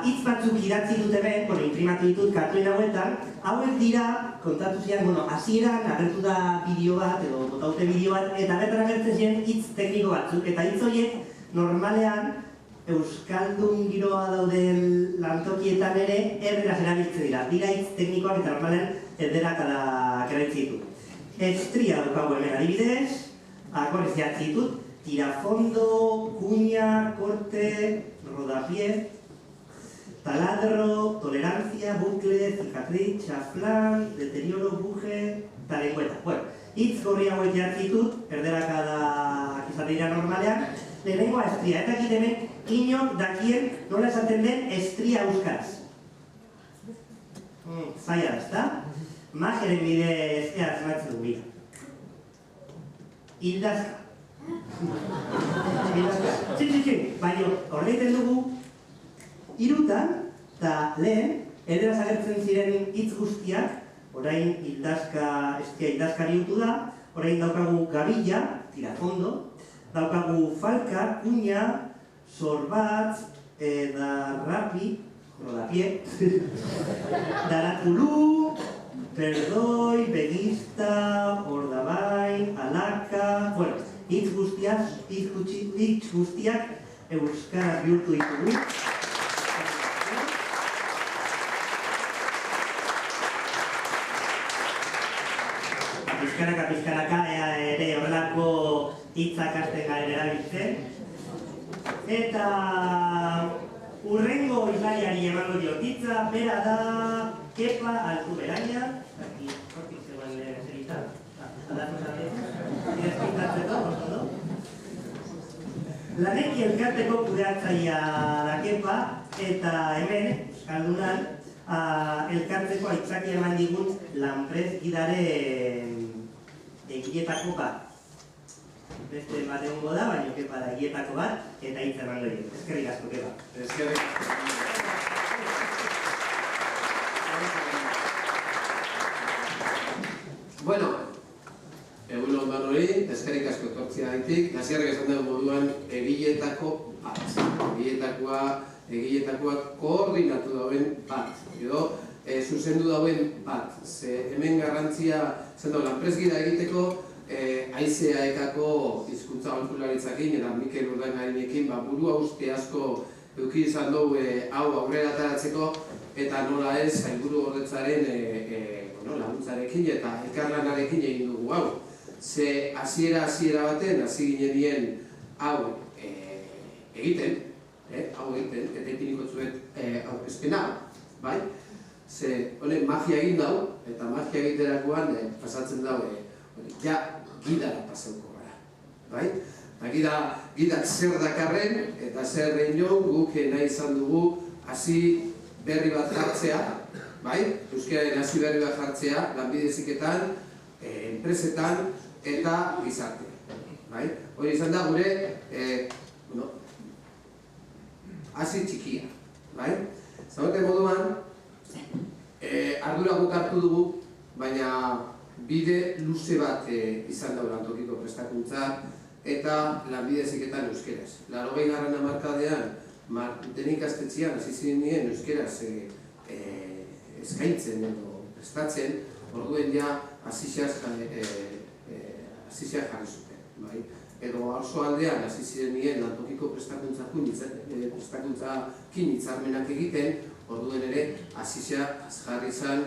Hitz batzuk idatzi dut hemen, imprimatu ditut kartuen hauetan, hauek dira, kontatu zian, hasieran agertu da bideo bat, edo botaute bideo bat, eta bertan agertzen ziren hitz tekniko batzuk, eta hitz horiek normalean Euskaldun giroa dauden lantokietan ere erderaz erabiltzen dira. Dira hitz teknikoak eta normalean erderak erabiltzen ditu. Estria daukagu hemen adibidez, akorez jatzi ditut, tirafondo, cuña, corte, rodapié, taladro, tolerancia, bucle, cicatriz, chaflán, deterioro, buje, eta lengüeta. Bueno, hitz gorri hauek jartzi ditut, erderak izate dira normalean, lehenengoa estria, eta egiten hemen, inok dakien nola esaten den estria euskaraz. Zaila da, ezta? Mageren bidez asmatzen du, mira. Hildazka. Txin, baina horreiten dugu, hirutan, eta lehen, erderaz agertzen ziren hitz guztiak, orain estria hildazka bihurtu da, orain daukagu gabilla, tirafondo, daukagu falka, cuña, sorbatz, darrapi, rodapié, daratulu, perdoi, begista, ordabai, alaka, bueno, hitz guztiak euskaraz bihurtu ditugu. Pizkanaka ere horrelako hitzak hasten garen erabiltzen. Eta urrengo hilariari emango dio hitza, bera da Kepa Altuberaina. Hortik zegoen zerita. Laneki elkarteko kudeatzailea da Kepa, eta hemen, Euskaldunan, elkartzeko aitzakia eman digun lanprez gidaren egiletako bat. Beste bat egongo da, baina Kepa da egiletako bat, eta hitza eman gaitu. Eskerrik asko, Kepa. Eskerrik asko. Bueno, egun ondan hori, eskerrik asko etortzia gaitik, hasierrek esan den moduan egiletako bat. Egiletakoak koordinatu dauen bat, edo zuzendu dauen bat. Ze hemen garrantzia, zendo, lanpresgida egiteko, aizeaekako hizkuntza aholkularitzakin, eta Mikel Urdainarinekin burua uste asko eduki izan dugu hau aurrera ateratzeko, eta nola ez, sailburu gordetzaren laguntzarekin eta elkarlanarekin egin dugu hau. Ze hasiera baten, hasi ginenien hau egiten, eta ipiniko zuet aurkezpena, bai? Ze, honen, magia egin dau, eta magia egiterakoan pasatzen dau, ja, gidara pasauko gara, bai? Gidak zer dakarren, eta zer reino guk nahi izan dugu hasi berri bat jartzea, bai? Euskararen hasi berri bat jartzea, lanbide heziketan, enpresetan eta gizartean, bai? Hori izan da gure, hasi txikia, bai? Zagote moduan, ardura guk hartu dugu, baina bide luze bat izan da lantokiko prestakuntza eta lanbide heziketan euskeraz. 80. hamarkadean, denik ikastetxean hasi ziren euskeraz eskaintzen edo prestatzen, orduen ja hasixak jarri zuten, bai? Edo oso aldean hasi ziren lantokiko prestakuntzakin hitzarmenak egiten, orduen ere hasixak jarri izan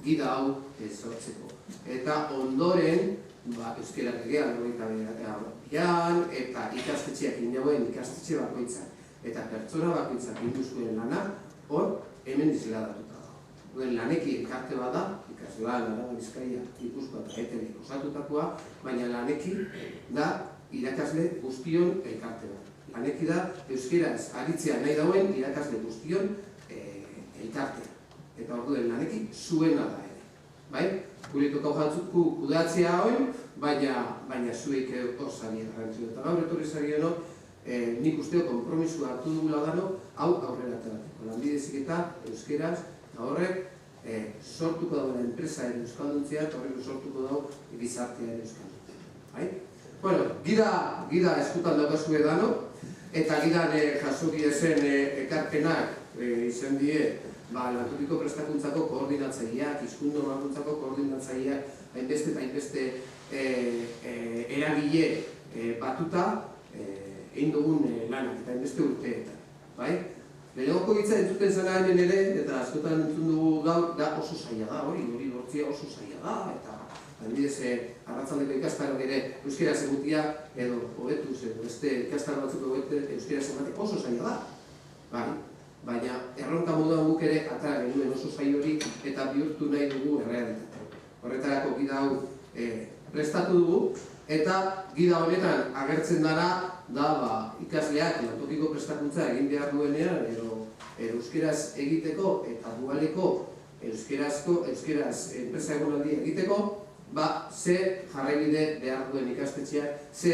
gida hau sortzeko. Eta ondoren, euskera legea, eta ikastetxeak inauen ikastetxe bakoitzak, eta pertsona bakoitzak induzkoen lana, hor, hemen izladatuta da. Duen laneki elkarte bat da, ikaslan, Araba, Bizkaia, Gipuzkoa eta Etenik osatutakoa, baina laneki da irakasle guztion elkarte bat. Laneki da euskeraz aritzea nahi dauen irakasle guztion elkartea. Eta orduen laneki zuena da ere. Bai? Gure tokau jantzutku kudeatzea hauen, baina zuek hor zari errantzu. Eta gaur etorri zari genok, nik usteo kompromisua hartu dugula dano, hau aurrera aterateko. Lanbide heziketa, euskeraz, eta horrek sortuko dagoen enpresa ere euskalduntzea, eta horrek sortuko dago gizartea ere euskalduntzea. Bai? Bueno, gida eskutan daukazue dano, eta gidan jasoki ezen ekarpenak izan die lantokiko prestakuntzako koordinatzaileak, hizkuntza normalkuntzako koordinatzaileak, hainbeste eta hainbeste eragile batuta egin dugun lanak eta hainbeste urteetan. Lehenengoko hitza entzuten zena hemen ere, eta askotan entzun dugu gaur, da oso zaila da, hori lortzea oso zaila da, eta adibidez, arratzaldeko ikastaroak ere euskaraz egutia, edo hobetuz, edo beste ikastaro batzuk euskaraz ematek oso zaila da. Baina erronka moduan guk ere atara genuen oso zaila hori eta bihurtu nahi dugu errealitate. Horretarako gida hau prestatu dugu, eta gida honetan agertzen dara da ikasleak lantokiko prestakuntza egin behar duenean, edo euskaraz egiteko eta dualeko euskaraz enpresa egonaldia egiteko, ze jarraibide behar duen ikastetxeak, ze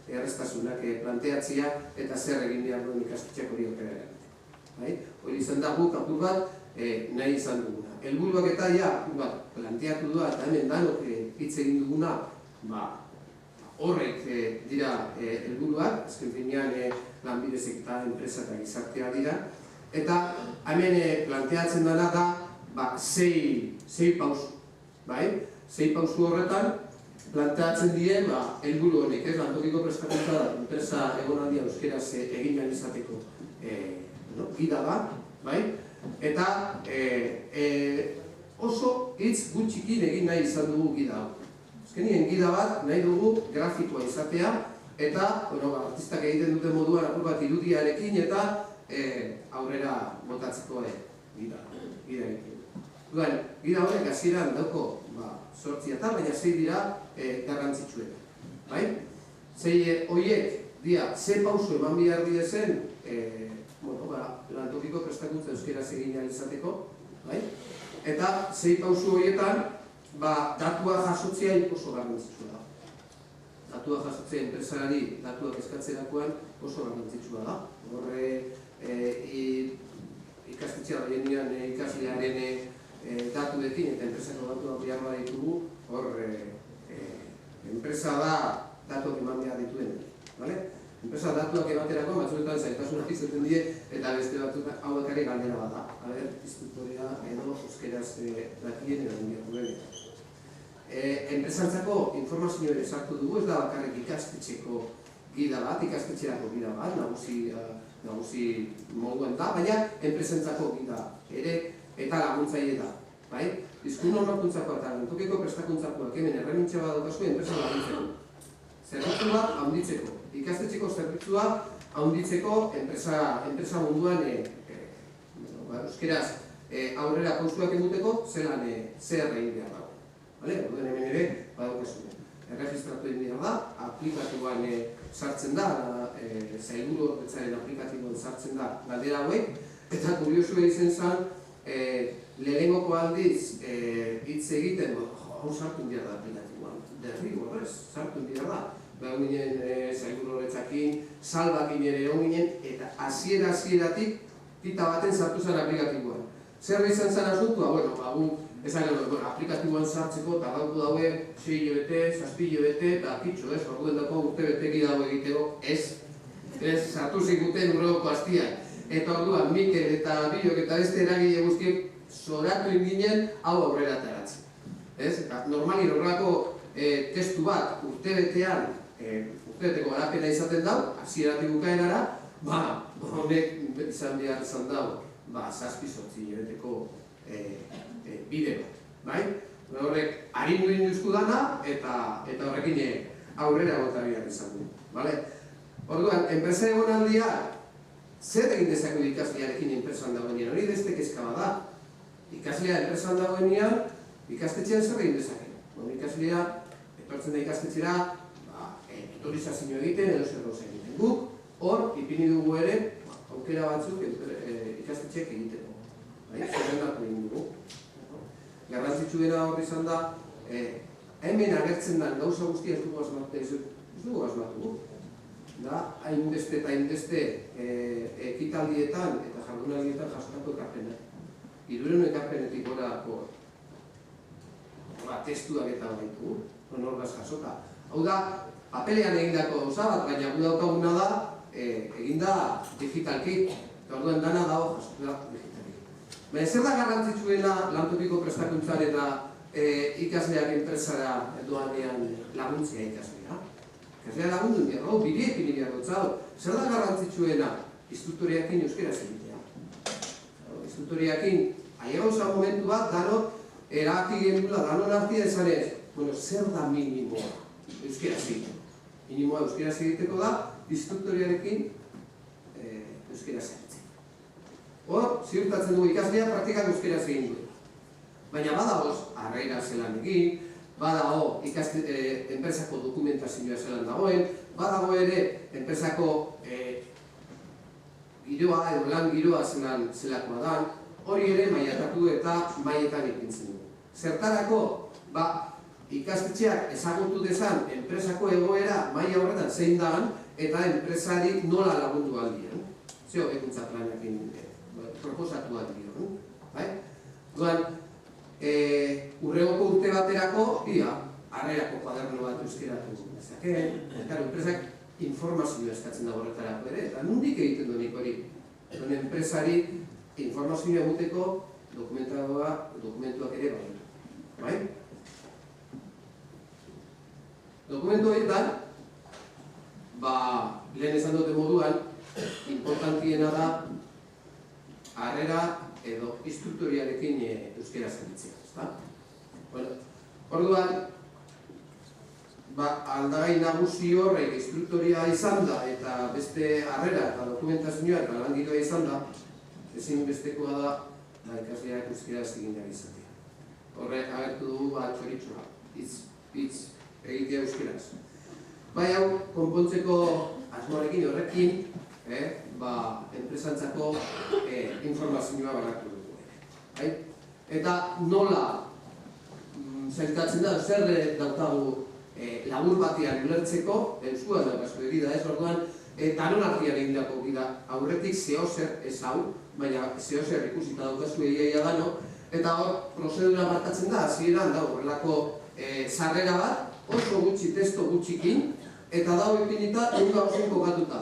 erreztasunak planteatzea eta zer egin behar duen ikastetxeak hori okera eragitek. Hori izan da guk apur bat nahi izan duguna. Helburuak eta apur bat planteatu da eta hemen danok hitz egin duguna, horrek dira helburuak, azken finean lanbidezek eta enpresa eta gizartea dira, eta hemen planteatzen dena da sei pausu. Sei pausu horretan planteatzen die helburu honek, lantokiko prestakuntza da, enpresa egonaldia euskaraz egin behar izateko gida bat, eta oso hitz gutxikin egin nahi izan dugu gida hau. Azkenien gida bat nahi dugu grafikoa izatea, eta artistak egiten duten moduan apur bat irudiarekin eta aurrera botatzeko gida egiten. Gida horrek hasieran dauko 8 atal, baina 6 dira garrantzitsuenak. Sei horiek dira, ze pauso eman behar direzen lantokiko prestakuntza euskaraz egin ahal izateko, eta sei pauso horietan datua jasotzea oso garrantzitsua da. Datua jasotzea enpresari datuak eskatzerakoan oso garrantzitsua da. Horre ikastetxea baienean ikaslearen datuekin eta enpresako datuak behar bat ditugu, hor enpresa da datuak eman behar dituen. Enpresa datuak ematerako batzuetan zailtasunak izaten die eta beste batzuk hau bakarrik galdera bat da. Instruktorea edo euskeraz dakien edo duen. Enpresantzako informazio ere sartu dugu, ez da bakarrik ikastetxeko gida bat, ikastetxerako gida bat, nagusi moduan da, baina enpresantzako gida ere eta laguntzaile da. Hizkuntza normalkuntzako eta lantokiko prestakuntzakoak hemen erremintxe bat daukazu enpresa laguntzeko. Zerbitzua handitzeko, ikastetxeko zerbitzua handitzeko enpresa munduan euskeraz aurrera pausuak eguteko zelan zer egin behar dago. Orduen hemen ere badaukazune. Erregistratu egin behar da, aplikatiboan sartzen da, zailburu horretzaren aplikatiboan sartzen da galdera hauek, eta kuriosua izen zen, lehenengoko aldiz hitz egiten, hau sartu behar da aplikatiboan, derrigorrez, sartu behar da. Egon ginen zailburu horretzakin, salbakin ere egon ginen, eta hasieratik kita baten sartu zen aplikatiboan. Zer izan zen asuntua? Aplikatiboan sartzeko eta gauko daue 6 hilabete, 7 hilabete, eta kitxo, orduen dago urte-beteki dago egiteko, ez sartu zikuten urrogoko hastian. Eta orduan, Mikel eta Bilok eta beste eragile guztiek zoratu inginen hau aurrera ateratzen. Normali horrelako testu bat urte-betean, urte-beteko garapena izaten dau, hasieratik bukaerara, honek izan behar izan dau, 7-8 hilabeteko bide bat. Horrek harindu induzku dana eta horrekin aurrera gota behar izan du. Orduan, enpresa egonaldia zer egin dezakegu ikaslearekin enpresan dagoenean? Hori beste kezka bat da. Ikaslea enpresan dagoenean, ikastetxean zer egin dezakegu? Ikaslea, etortzen da ikastetxera, tutorizazio egiten edo zer gauza egiten. Guk, hor, ipini dugu ere, aukera batzuk ikastetxeak egiteko. Zerrendatu egin dugu. Garrantzitsuena hor izan da, hemen agertzen da gauza guztia ez dugu asmatu. Hainbeste eta hainbeste ekitaldietan eta jardunaldietan jasotako ekarpenak. 300 ekarpenetik gorako testuak eta horretuz, horbaz jasota. Hau da, papelean egindako gauza bat, baina gu daukaguna da eginda digitalki, eta orduan dana dago jasotela digitalki. Baina zer da garrantzitsuena lantokiko prestakuntzan eta ikasleak enpresara doanean laguntzea ikaslea? Ikaslea lagundu behar, bideekin behar dut, zer da garrantzitsuena instruktoriakin euskeraz egitea? Instruktoriakin, aiago zan momentu bat, danok eraki genula, danon artia esanez, zer da minimoa euskeraz egiteko? Minimoa euskeraz egiteko da, instruktoriarekin euskeraz egitzen. Hor, ziurtatzen dugu ikaslea praktikak euskeraz egin du. Baina badagoz, arreira zelan egin, badago enpresako dokumentazioa zelan dagoen, badago ere enpresako giroa edo lan giroa zelakoa da, hori ere mailatatu eta mailetan ipintzen dugu. Zertarako, ikastetxeak ezagutu dezan enpresako egoera maila horretan zein dagan eta enpresari nola lagundu aldian. Zeo, ekuntza planakin proposatu aldian. Duan, urregoko urte baterako, arreako kuaderno bat euskeratu dezakeen, eta enpresak informazioa eskatzen da horretarako ere, eta nondik egiten duenik hori? Enpresari informazioa eguteko dokumentuak ere bai. Dokumentu horietan, lehen esan dute moduan, importantiena da harrera edo instruktoriarekin euskera zerbitzea. Orduan, aldagai nagusi horrek instruktoria izan da eta beste harrera eta dokumentazioa eta langiroa izan da, ezin bestekoa da ikasleak euskera egin behar izatea. Horrek agertu dugu txoritxoa, hitz egitea euskeraz. Bai hau, konpontzeko asmoarekin horrekin, enpresantzako informazioa banatu dugu. Eta nola zailtatzen da, zer daukagu labur batean ulertzeko, euskuan daukazu egida ez orduan, danon artian egindako gira aurretik zehozer ez hau, baina zehozer ikusita daukazu egia dano, eta hor, prozedura markatzen da, hasieran da horrelako sarrera bat, oso gutxi testo gutxikin, eta dau ipinita egun gauzen kokatuta.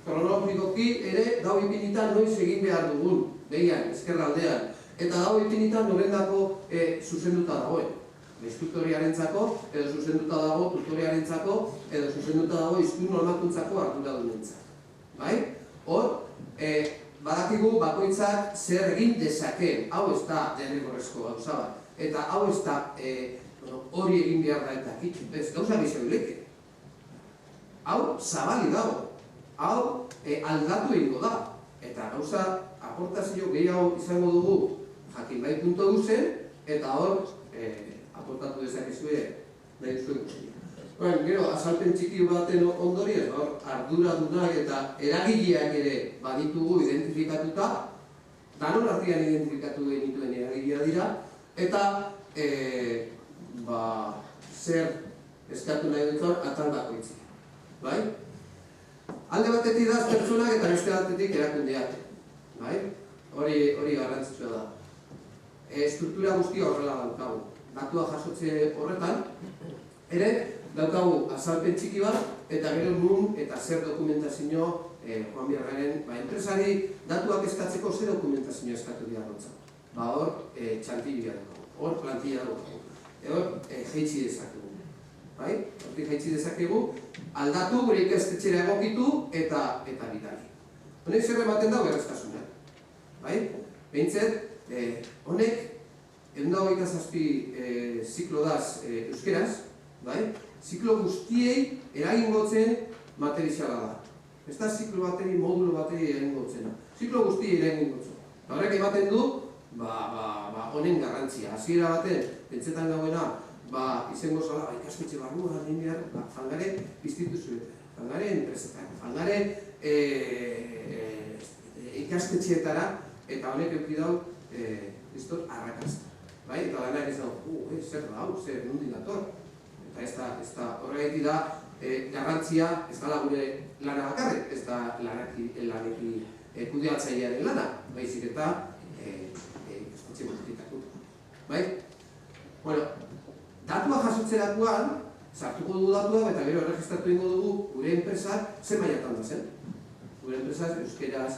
Kronologikoki ere dau ipinita noiz egin behar dugun, behian, ezkerra aldean, eta dau ipinita norendako zuzenduta dagoen. Instruktoriarentzako, edo zuzenduta dago tutoriarentzako, edo zuzenduta dago hiztun normakuntzako arduradunentzat. Hor, badakigu bakoitzak zer egin dezakeen, hau ez da derrigorrezko gauza bat, eta hau ez da hori egin behar da eta kitxu, ez gauza gizio bileke. Hau zabali dago, hau aldatu egingo da, eta gauza aportazio gehiago izango dugu jakin bai punto duzen, eta hor aportatu dezakezue nahi zuen guztia. Gero, azalpen txiki baten ondorioz, arduradunak eta eragileak ere baditugu identifikatuta, danon artean identifikatu genituen eragilea dira, eta zer eskatu nahi dut atal bakoitzea. Alde batetik da pertsonak eta beste batetik erakundeak. Hori garrantzitsua da. Struktura guztia horrela daukagu. Datua jasotze horretan, ere daukagu azalpen txiki bat, eta gero nun eta zer dokumentazio joan biharraren enpresari datuak eskatzeko zer dokumentazio eskatu behar dutza. Hor txantibia daukagu, hor plantilla daukagu, hor jaitsi dezakegu. Hortik jaitsi dezakegu, aldatu, gure ikastetxera egokitu eta bidali. Honek zer ematen dago erraztasuna. Behintzet, honek 127 ziklo daz euskeraz, ziklo guztiei eragingotzen materiala da. Ez da ziklo bateri, modulo bateri eragingotzena. Ziklo guztiei eragingotzen. Horrek ematen du, honen garrantzia. Hasiera baten, pentsetan gauena, izango zala, ikastetxe barruan, fangare instituzioetan, fangare enpresetan, fangare ikastetxeetara, eta honek eukidau arrakazta. Eta dana ez dago, zer da hau, zer nundi dator. Eta ez da horregatik da garrantzia, ez da gure lana bakarrik, ez da laneki kudeatzailearen lana, baizik eta ikastetxe multiplikatu. Datua jasotzerakoan, sartuko dugu datua, eta gero erregistratu ingo dugu gure enpresak zer mailatan da zen. gure enpresaz euskeraz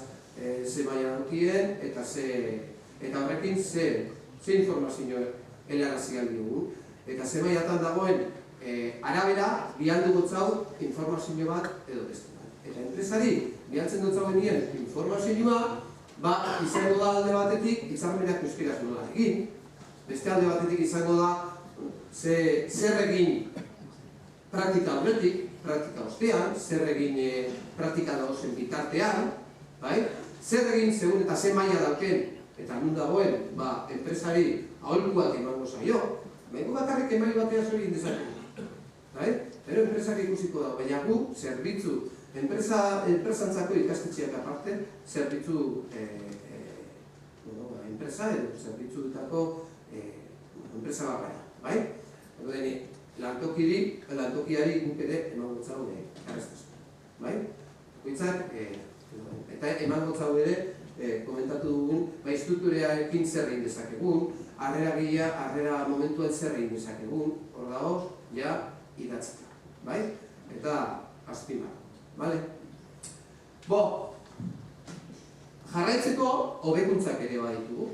ze maila dukien eta horrekin ze informazio helarazi diogu. Eta ze mailatan dagoen arabera bialdu gotzau informazio bat edo beste bat. Eta enpresari bialtzen gotzau genien informazioa izango da alde batetik hitzarmenak euskeraz nola egin, beste alde batetik izango da zer egin praktika horretik, praktika ostean, zer egin praktika dagozen bitartean, zer egin segun eta ze maila dauken eta nun dagoen enpresari aholkuak emango zaio, baina bakarrik email batea zori indezakegu. Pero enpresari ikusiko da, baina gu zerbitzu, enpresantzako ikastetxeak aparte, zerbitzu enpresa edo zerbitzutako enpresa bakarra. Lantokiari guk ere emango txau arrestazko. Eta emango txau ere komentatu dugun, estrukturearekin zer egin dezakegun, harrera momentuan zer egin dezakegun, hor dago, ja, idatzita. Eta azpima. Jarraitzeko hobekuntzak ere baditugu.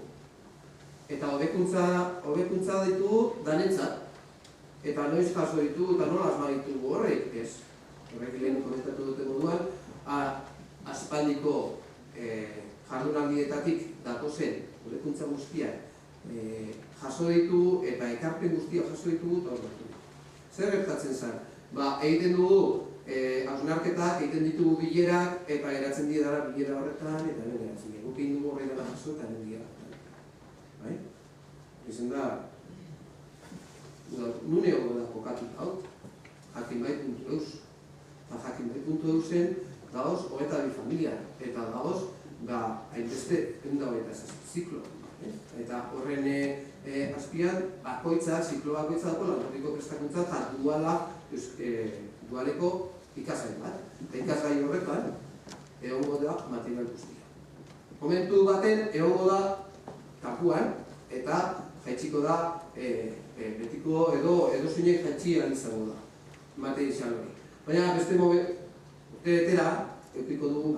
Eta hobekuntza ditugu danetzat. Eta noiz jaso ditugu eta nola asma ditugu horrek, ez? Horrek lehen komentatu dute moduan, aspaldiko jardunaldietatik datozen hobekuntza guztiak jaso ditugu eta ekarpen guztiak jaso ditugu eta hor. Zer gertatzen zen? Egiten dugu hausnarketak, egiten ditugu bilerak eta geratzen dira bilera horretan eta geratzen dira. Guk egin dugu horretan jaso eta geratzen dira. Ezen da, nune hori da kokatut hau, jakin bai puntu eus. Eta jakin bai puntu eusen, dagoz, hogeita bi familia. Eta dagoz, hainbeste, ziklo. Eta horren azpian, ziklo bakoitza dago, lantoriko prestakuntza eta dualeko ikasgai bat. Eta ikasgai horretan, egongo da material guztia. Momentu baten, egongo da tapuan, eta jaitsiko da betiko edo zuinek jaitxian izango da material hori. Baina beste urteetera eukiko dugu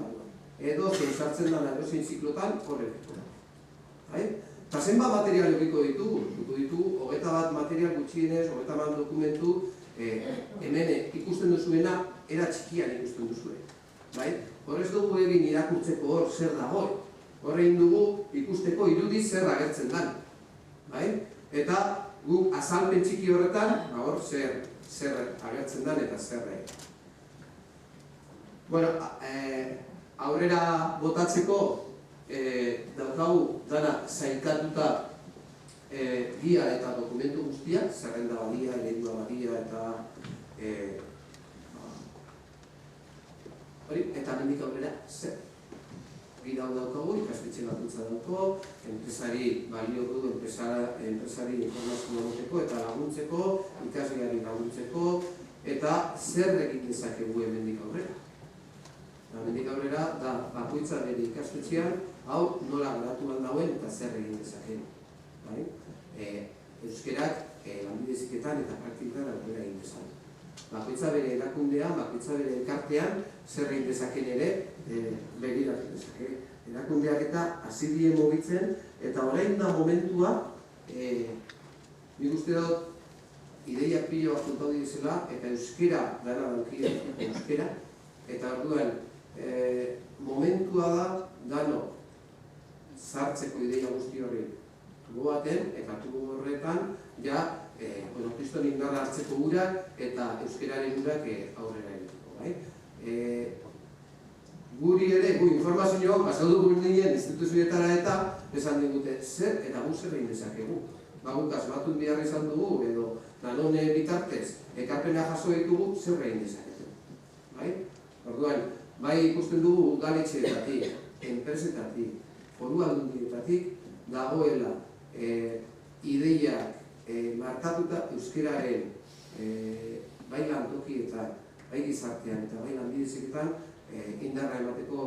edo zein sartzen dana edo zein ziklotan horretiko. Eta zenbat material eukiko ditugu, hogeita bat material gutxienez, hogeita bat dokumentu hemen ikusten duzuena era txikian ikusten duzue. Horrez dugu egin irakurtzeko hor zer dagoen. Horrein dugu ikusteko irudi zer agertzen den. Eta guk azalpen txiki horretan, hor zer agertzen den eta zer aurrera botatzeko daukagu dana zailkatuta guia eta dokumentu guztiak, zerrenda badia, eredua badia eta mendik aurrera zer. Gira hau daukagu, ikastetxe bakuntza dauko, enpresari balio du, enpresari informazioa moteko eta laguntzeko, ikasleari laguntzeko, eta zer egin dezakegu hemendik aurrera. Hemendik aurrera da bakoitza bere ikastetxean, hau nola garatu dauen eta zer egin dezakegu. Euskerak lanbide heziketan eta praktikan aurrera egin dezakegu. Bakoitza bere erakundean, bakoitza bere elkartean, zer egin dezaken ere begiratu dezake. Erakundeak eta hasi die mugitzen, eta orain da momentua, nik uste dut, ideiak pilo bat juntatu dizela, eta euskera dara daukien euskera, eta orduan, momentua da, dano, sartzeko ideia guzti horri tubo baten, eta tubo horretan, ja, kriston indarra hartzeko urak eta euskeraren urak aurrera egiteko. Guri ere, gu informazioa, pasatu dugu nien instituzioetara eta esan digute zer eta gu zer egin dezakegu. Guk asmatun behar izan dugu, edo nanone bitartez, ekarpena jaso ditugu zer egin dezakegu. Orduan, bai ikusten dugu udaletxeetatik, enpresetatik, foru aldundietatik, dagoela ideiak markatuta euskeraren bai lantokietan, bai gizartean eta bai lanbide heziketan indarra emateko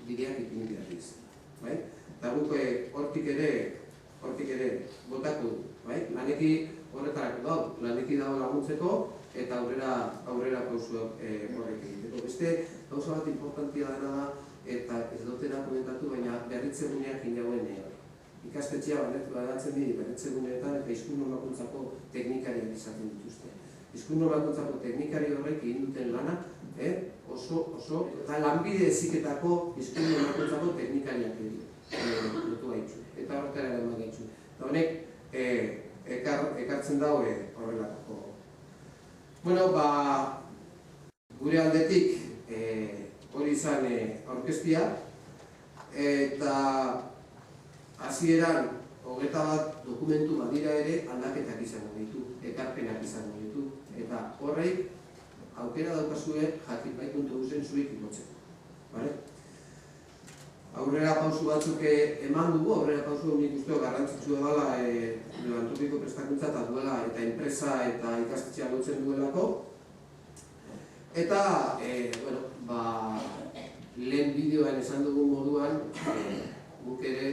bideak ipini behar dizela. Eta guk hortik ere botako du. Laneki horretarako dago, laneki dago laguntzeko eta aurrera pausuak horrek egiteko. Beste gauza bat importantia dena da, eta ez dutena komentatu, baina berritzeguneak inauen ikastetxea banatzen dira berritzeguneetan eta hizkuntza normalkuntzako teknikariak izaten dituzte. Hizkuntza normalkuntzako teknikari horrek egin duten lana, oso, eta lanbide heziketako hizkuntza normalkuntzako teknikariak lotu gaitzu, eta horretara eman gaitzu. Eta honek ekartzen daue horrelako. Bueno, gure aldetik hori izan aurkeztia, eta hasieran 21 dokumentu badira ere aldaketak izango ditu, ekarpenak izango ditu, eta horreik aukera daukazue jakin.eusen zuik ikotzeko. Aurrera pausu batzuk eman dugu, aurrera pausu nik usteo garrantzitsua dela lantokiko prestakuntza eta duela eta enpresa eta ikastetxea lotzen duelako. Eta, lehen bideoan esan dugun moduan, guk ere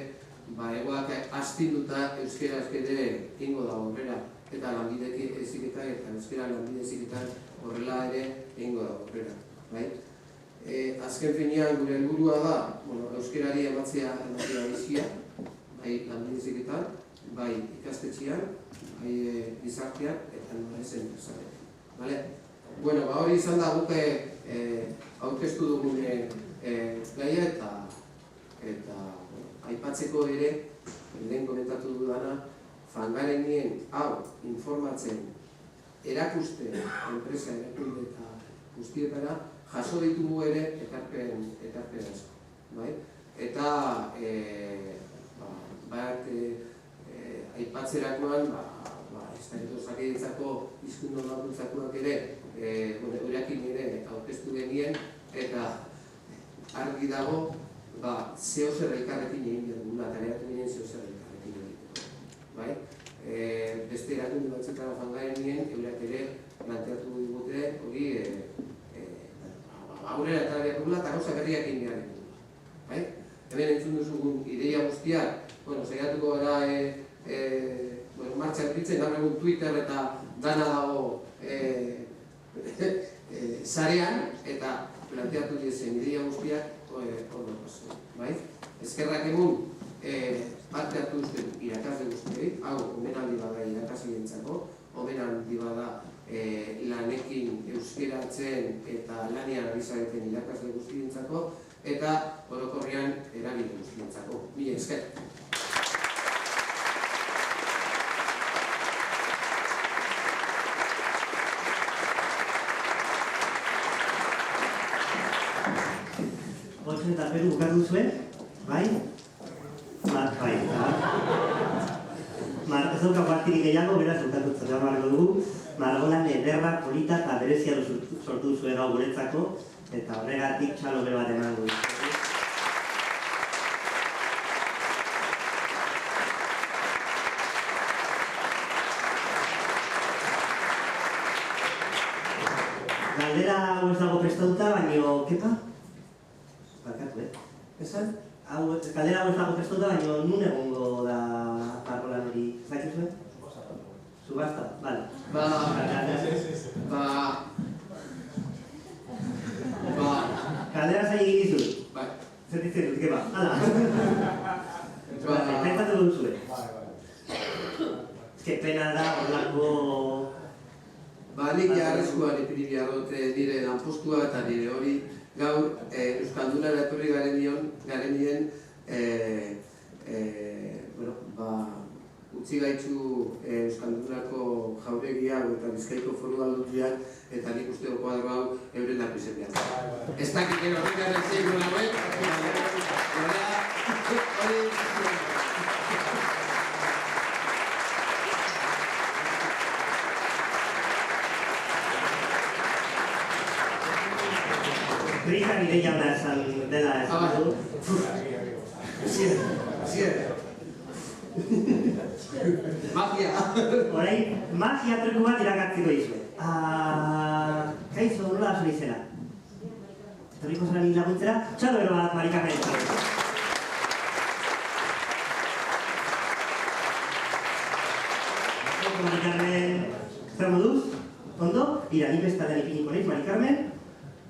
egoak astinduta euskera eskede ingo da horrela, eta lanbide heziketan eta euskera lanbide heziketan horrela ere ingo da horrela. Azken finean gure helburua da, euskerari ematzea bizia, bai lanbide heziketan, bai ikastetxean, bai gizartean eta norezen enpresaren. Hori izan da guk aurkeztu dugun gaia eta aipatzeko ere, lehen komentatu dudana, Fangarenien hau informatzen, erakusten, enpresa erakunde eta guztietara, jaso ditugu ere ekarpen asko. Eta aipatzerakoan, Estatutu Osakidetzako hizkuntza normalkuntzakoak ere, eurekin ere aurkeztu genien, eta argi dago, zehozer elkarrekin egin dugula, eta lehiatu ginen zehozer elkarrekin egiteko. Beste erakunde batzetara Fangarenien, eurak ere planteatu digute, hori aurrera eta behar dugula, eta gauza berriak egin behar dugula. Hemen entzun duzugun ideia guztiak, saiatuko gara martxan ditzen, gaur egun Twitter eta dana dago sarean, eta planteatu dizen ideia guztiak hor pasu. Eskerrak egun parte hartu duzten irakasle guztiei, hau omenaldi bada irakasleientzako, omenaldi bada lanekin euskeratzen eta lanean ari zareten irakasle guztientzako, eta orokorrean eragile guztientzako. Mila esker! Eta Peru bukatu zuen, bai? Bai. Ez dauka partirik gehiago, beraz bukatu zuen dugu. Margolan ederra, polita eta berezia sortu zuen hau guretzako, eta horregatik txalo bat eman du. Galdera hau ez dago prestatuta, baina, kepa? Kaldera hau ez dago prestatuta, baina nun egongo da margolan hori, ez dakit zuen? Subasta? Bale. Kaldera zain egin dizut? Bai. Zer ditzen dut, kepa? Hala. Pentsatu dut zuen. Ez que pena da, horlako... Nik jarrezkoan ipini behar dut nire lanpostua eta nire hori gaur Euskaldunara etorri garenien utzi gaitzu Euskaldunako jauregia eta Bizkaiko Foru Aldundiak eta nik uste koadro hau euren apizetean. Ez dakit horrekaren zein nola Grita nire jauna esan dela esan du. Magia! Horain, magia truku bat irakatziko izue. Kaixo, nola zure izena? Torriko zara nire laguntzera, txalo ero bat Marikarmen ezagutza. Marikarmen, zer moduz? Ondo? Ira, ni bestaten ipiniko naiz, Marikarmen.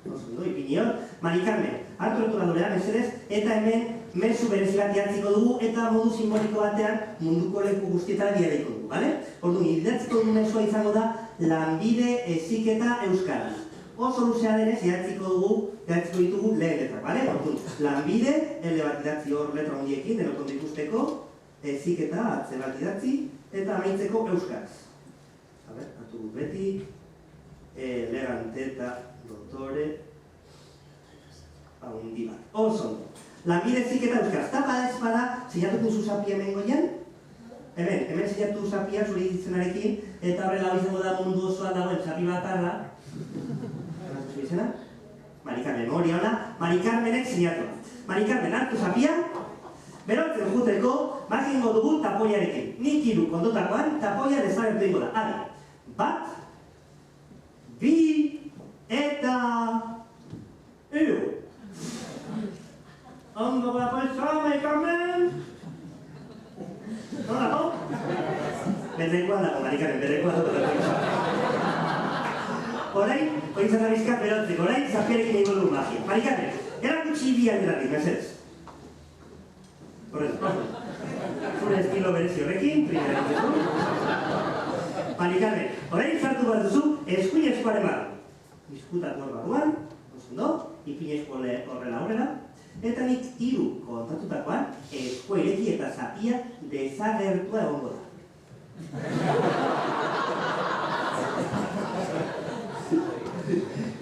Ondo, ipinion. Mari Carmen, hartu erturadolea, mesedez, eta hemen mezu berezi bat idatziko dugu eta modu simboliko batean munduko leku guztietara bidaliko dugu, bale? Orduan, idatziko dugu mezua izango da lanbide heziketa euskaraz. Oso luzea denez idatziko ditugu lehen letrak, bale? Orduan, lanbide, ele bat idatzi hor letra hundiekin, denok ondo ikusteko, heziketa, atze bat idatzi, eta amaitzeko euskaraz. Hartu beti, eleganteta, dotore, haundi bat. Oso ondo. Lanbide heziketa euskaraz. Eta bada ez bada, sinatuko zu zapia hemen goian? Hemen sinatu zapia zure itzenarekin, eta horrela izango da mundu osoan dagoen zapi bakarra. Izena? Mari Carmen, hori ona, Mari Carmenek sinatu. Mari Carmen, hartu zapia, berotzen juteko, makingo dugu tapoiarekin. Nik hiru kondotakoan, tapoia desagertu ingo da. Adi, bat, bi, eta hiru. Ondo bapoitza, Mari Carmen! Nola, no? Berrekoa dago, Mari Carmen, berrekoa dago. Orain, hori izan da bizkat berotzeko, orain, zapiarekin egin dugu magia. Mari Carmen, erakutsi bi alderatik, mesedez. Horrez, zure estilo berezi horrekin, primera dituzu. Mari Carmen, orain sartu bat duzu, eskuin eskuaren barru. Diskutatu hor barruan, ondo, ipin esku horrela, eta nik hiru kontatutakoan, esku ireki eta zapia desagertua egongo da.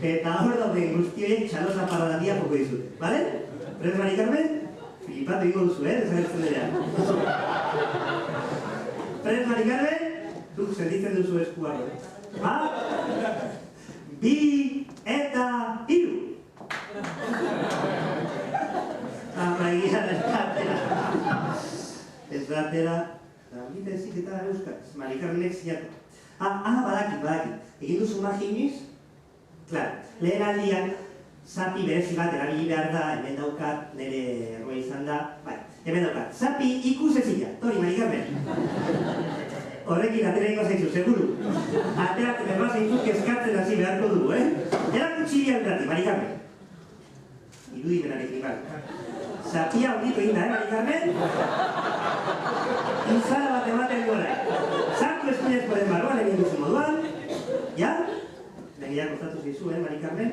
Eta hor dauden guztioiek txalosa paradadia joko dizute, bale? Prez, Mari Carmen? Flipatu ingo duzu, desagertzen dira. Prez, Mari Carmen? Zuk sentitzen duzu eskua. Bat, bi, eta hiru. Egia da ez da atera. Lanbide heziketa euskaraz. Mari Carmenek sinatu. Badakit. Egin duzu magia inoiz? Klar, lehen aldian zapi berezi bat erabili behar da, hemen daukat, nire erroa izan da, hemen daukat, zapi ikusezina, tori, Mari Carmen. Horrekin ateraiko zaizu, seguru. Ateratzen erroa zaizu kezkatzen hasi beharko dugu, Erakutsi bi alderati, Mari Carmen. Irudimenarekin, zapia honditu egin da, Mari Carmen? Izala bat ematen gora. Sartu eskuinezkoaren barruan egin duzu moduan, ja? Negia kostatu zizu, Mari Carmen?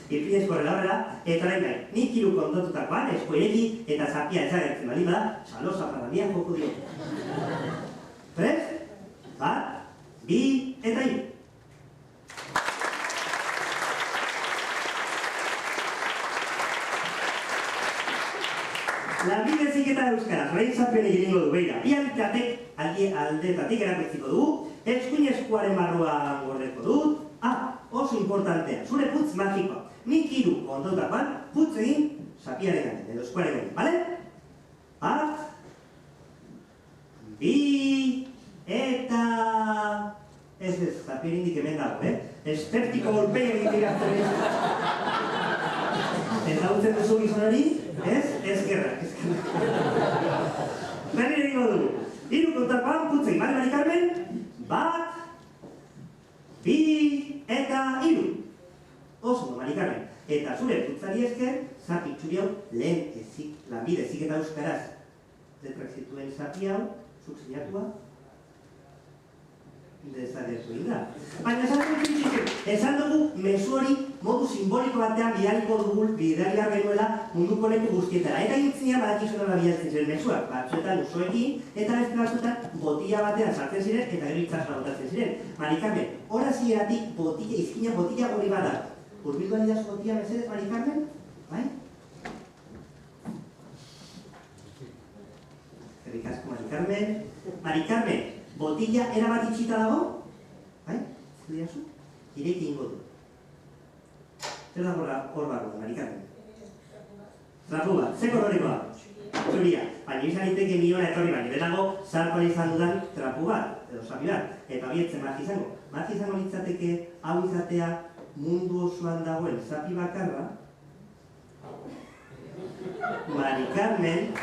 Ipinezko horrela, eta orain gai, nik hiru kontotutakoan, esku ireki eta zapia ezagertzen bali bada, txalosa parradian joko dio. Prez? Bat, bi, eta hiru. Lanbide heziketa euskaraz, orain zapien egingo du, beira. Bi aldetatik erakutziko dugu, eskuin eskuaren barruan gordeko dut. Oso importantea, zure putz magikoa. Nik hiru kontotakoan, putz egin zapiaren gainen, edo eskuaren gainen, bale? Bat, bi, eta... Ez, zapien indik hemen dago, Espertiko golpei egin dirazten ez. Ezagutzen duzu gizon hori? Ez gerrak. Berri egingo dugu. Hiru kontotakoan, putz egin, bale, Mari Carmen? Bat, bi, eta hiru. Oso, Mari Carmen. Eta zure putzari esker, zapi txuri hau lehen lanbide heziketa euskaraz letrak zituen zapi hau, zuk sinatua, desagertu egin da. Baina esan dugu mezu hori modu simboliko batean bidaliko dugu, bidalia genuela munduko leku guztietara. Eta gintzina badakizu nola bidaltzen ziren mezuak, batzuetan usoekin, eta beste batzuetan botila batean sartzen ziren eta gero itxasla botatzen ziren. Mari Carmen, hor hasieratik botila, izkina botila hori bada. Urbildu adidazu botila mesedez, Mari Carmen? Bai? Eskerrik asko, Mari Carmen. Mari Carmen, botila erabat itxita dago? Bai? Zer diazu? Ireki ingo du. Zer dago hor barru, Mari Carmen? Trapu bat, ze kolorekoa? Zuria, baina izan iteke niona etorri baina, denago zarkoa izan dudan trapu bat, edo zapi bat, eta bietzen magi izango. Magi izango litzateke hau izatea mundu osoan dagoen zapi bakarra, Mari Carmen,